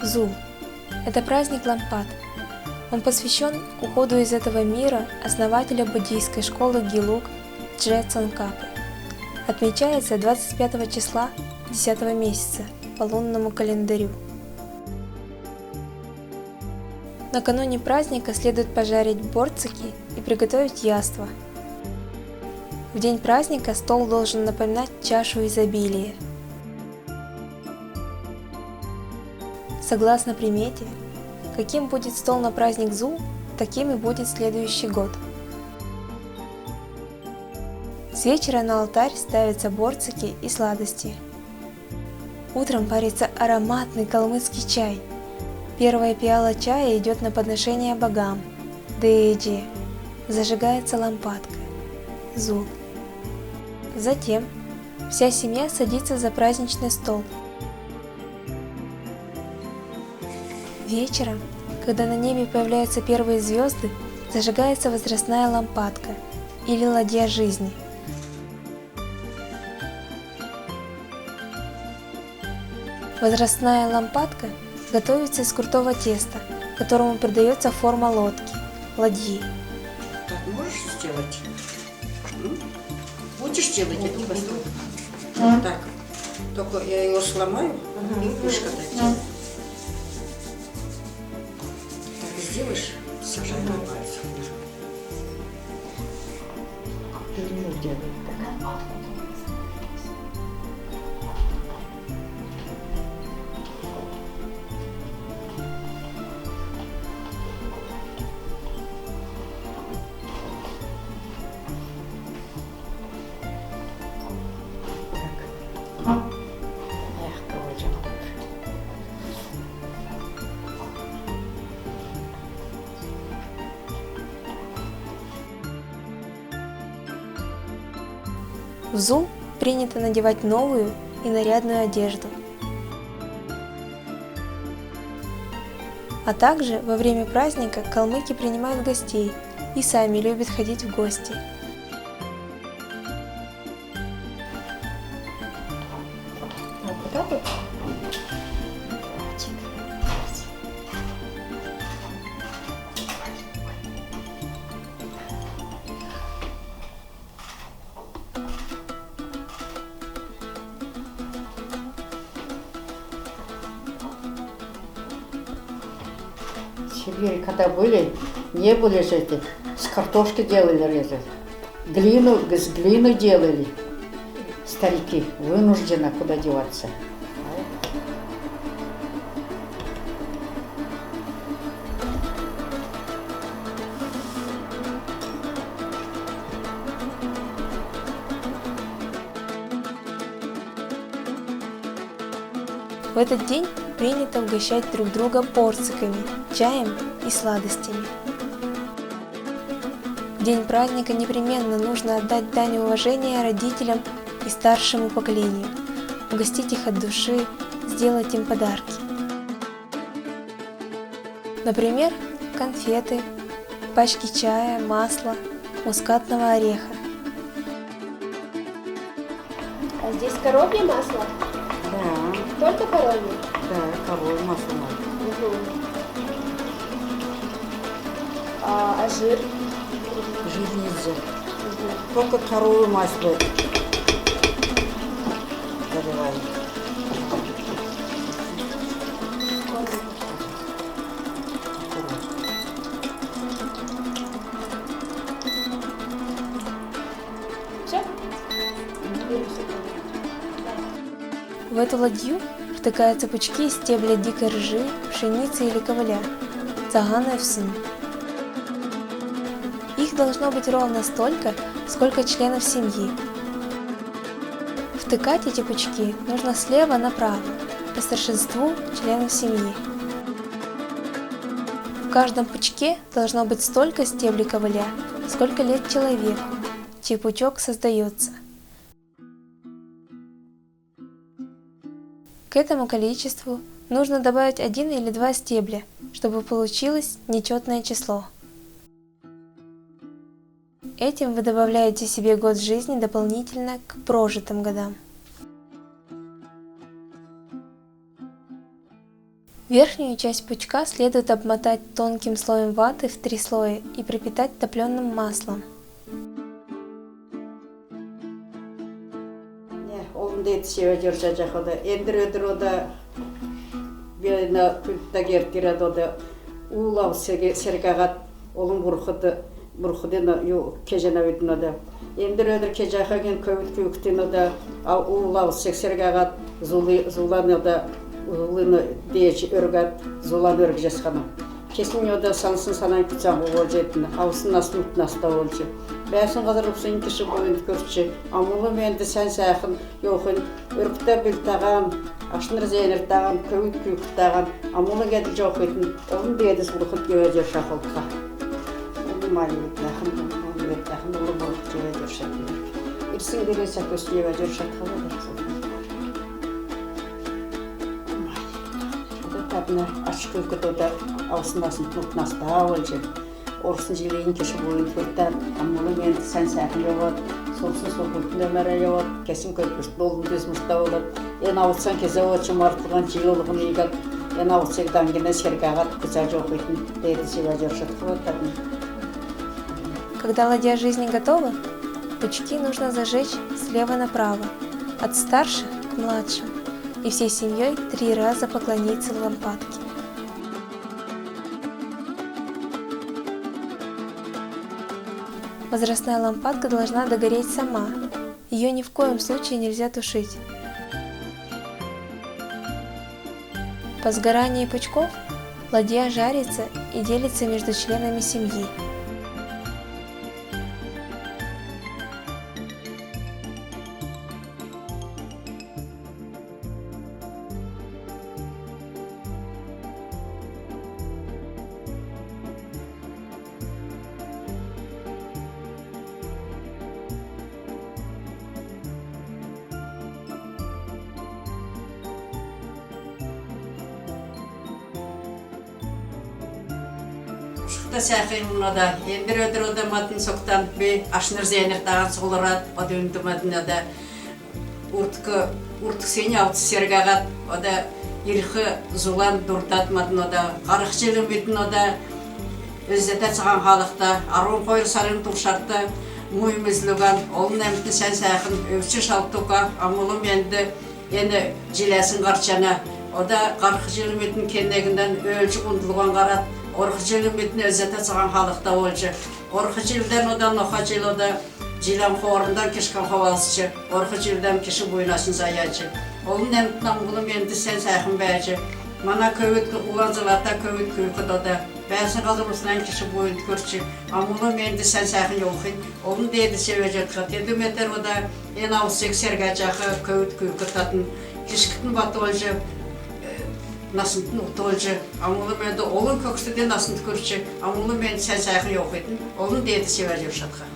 Зул – это праздник лампад. Он посвящен уходу из этого мира основателя буддийской школы Гелуг Дже Цонкапы. Отмечается 25 числа 10 месяца по лунному календарю. Накануне праздника следует пожарить борцики и приготовить яства. В день праздника стол должен напоминать чашу изобилия. Согласно примете, каким будет стол на праздник Зул, таким и будет следующий год. С вечера на алтарь ставятся борцики и сладости. Утром парится ароматный калмыцкий чай. Первая пиала чая идет на подношение богам, Дэджи. Зажигается лампадка, Зул. Затем вся семья садится за праздничный стол. Вечером, когда на небе появляются первые звезды, зажигается возрастная лампадка или ладья жизни. Возрастная лампадка готовится из крутого теста, которому придается форма лодки, ладьи. Так, можешь сделать? Будешь делать эту кастрюлю? Так, только я его сломаю и будешь катать. Так, сделаешь? Сажай на пальцы. В Зул принято надевать новую и нарядную одежду. А также во время праздника калмыки принимают гостей и сами любят ходить в гости. В Сибири, когда были, не были же эти, с картошки делали резать. С глины делали. Старики, вынуждены куда деваться. В этот день принято угощать друг друга борциками, чаем и сладостями. В день праздника непременно нужно отдать дань уважения родителям и старшему поколению, угостить их от души, сделать им подарки. Например, конфеты, пачки чая, масла, мускатного ореха. А здесь коровье масло? Да, Только коровье? да, коровье масло надо. Угу. А жир? Жир нельзя. Только коровье масло заливаем. Все? В эту ладью втыкаются пучки из стебля дикой ржи, пшеницы или ковыля, цаган эфсин. Их должно быть ровно столько, сколько членов семьи. Втыкать эти пучки нужно слева направо, по старшинству членов семьи. В каждом пучке должно быть столько стеблей ковыля, сколько лет человеку, чей пучок создается. К этому количеству нужно добавить 1 или 2 стебля, чтобы получилось нечетное число. Этим вы добавляете себе год жизни дополнительно к прожитым годам. Верхнюю часть пучка следует обмотать тонким слоем ваты в 3 слоя и пропитать топленым маслом. Олын дейт сева жүрсе жақыда. Ендір өдір ода бейна күлтті кертіреді ода. Улау сергағат олын бұрқыден кежена өйтін ода. Ендір өдір кежаға ген көбіт көктен ода. Улау сергағат зулан ода. Улыны дейші өргат зулан өрг жасқаны. Кесін ода сансын санай күтсен ол жетіні. Аусын асын ұтын аста олжы. Бәсін қазір ұпсайын кіші бойын көрші. Амулы менді сән сәқін еуқын өркті білтаған, ашыныр зәйнір таған, көйт көйт таған. Амулы кәді жоқ етін, олын бейдіс бұрқыт кеведер шақылдыға. Олы майлы беттәқын, олы беттәқын, олы бұрқыт кеведер шақылдыр. Ирсің деген сәкөс кеведер шақылдыр. Табына ашық өкіт ода аусын-асын тұлтынаста олжы. Орсын желейін кеші бойын көрттен, амулы менді сән сәқін еуат, солсын сол күлтін өмәрі еуат, кесін көрпішті болын дөзмішті олат. Ен ауытсан кезе өтші мартылған жей олығын егат, ен ауытсегдан гене сергағат күза жоқ етін дейді сева жүршет қылаттарын. Когда ладья жизни готова, пучки нужно зажечь слева направо, от старших к младшим, и всей семьей 3 раза поклониться лампадке. Возрастная лампадка должна догореть сама, ее ни в коем случае нельзя тушить. По сгорании пучков ладья жарится и делится между членами семьи. Шықта сәқиң ұнада, ендір өдір ода матын соқтан бей, ашыныр зәйнір таған соғылырат, ода үнді матын ода ұртық сені ауты сергағат, ода елхі зулан дұртат матын ода, қарық желім бетін ода, өззетет саған халықта, аруын қойыр сарын тұқшатты, мұйымызлыған, олын әмітін сән сәқін өвші шалтуға, амылым енді ені желәсін қарчана, ода қарық желім бетін кенегінден өлчі ұндылған қарат, Орқы жылым бетін өзеті саған халықта олжы. Орқы жылдан одан оқа жыл ода жилам қорындан кешкен қовалысычы. Орқы жылдан кеші бойынасын заячы. Олын әмтінен бұлым енді сән сәқын бәжі. Мана көйт ұлан зылата көйт көйкіт ода. Бәсін қалырысынан кеші бойын көрші. Амылым енді сән сәқын еуқын. Олын дейді севе жетқа. Теді метер ода ен ауысек серге жақы көйт көйкіт атын. Кешкітін баты олжы. Насынтын ұқтолжы, амулы менді олын көкістеден насынты көрші, амулы менді сән сәқын еуқетін, олын дейті север жеп шатқа.